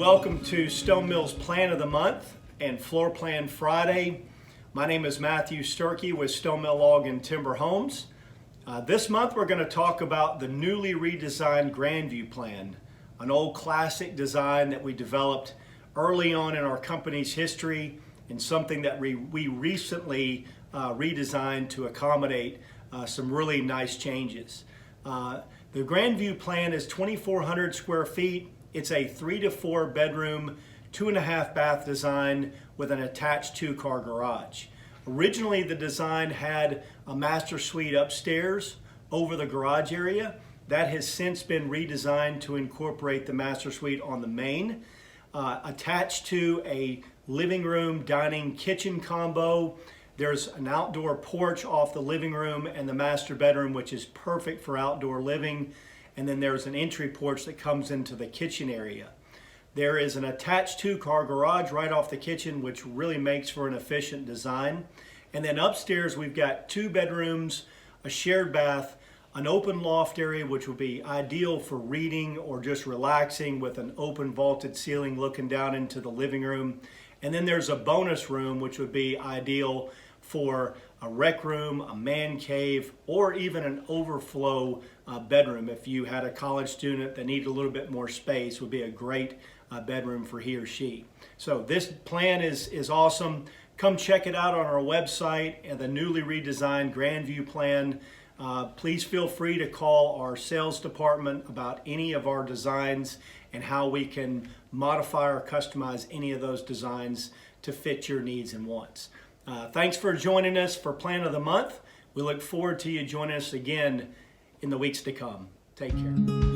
Welcome to Stone Mill's Plan of the Month and Floor Plan Friday. My name is Matthew Sturkey with Stone Mill Log and Timber Homes. This month we're going to talk about the newly redesigned Grandview plan, an old classic design that we developed early on in our company's history and something that we recently redesigned to accommodate some really nice changes. The Grandview plan is 2,400 square feet. It's a 3 to 4 bedroom, 2.5 bath design with an attached 2-car garage. Originally, the design had a master suite upstairs over the garage area. That has since been redesigned to incorporate the master suite on the main. Attached to a living room, dining, kitchen combo. There's an outdoor porch off the living room and the master bedroom, which is perfect for outdoor living. And then there's an entry porch that comes into the kitchen area. There is an attached 2-car garage right off the kitchen, which really makes for an efficient design. And then upstairs we've got 2 bedrooms, a shared bath, an open loft area, which would be ideal for reading or just relaxing with an open vaulted ceiling looking down into the living room. And then there's a bonus room, which would be ideal for a rec room, a man cave, or even an overflow bedroom. If you had a college student that needed a little bit more space, would be a great bedroom for he or she. So this plan is awesome. Come check it out on our website and the newly redesigned Grandview plan. Please feel free to call our sales department about any of our designs and how we can modify or customize any of those designs to fit your needs and wants. Thanks for joining us for Plan of the Month. We look forward to you joining us again in the weeks to come. Take care.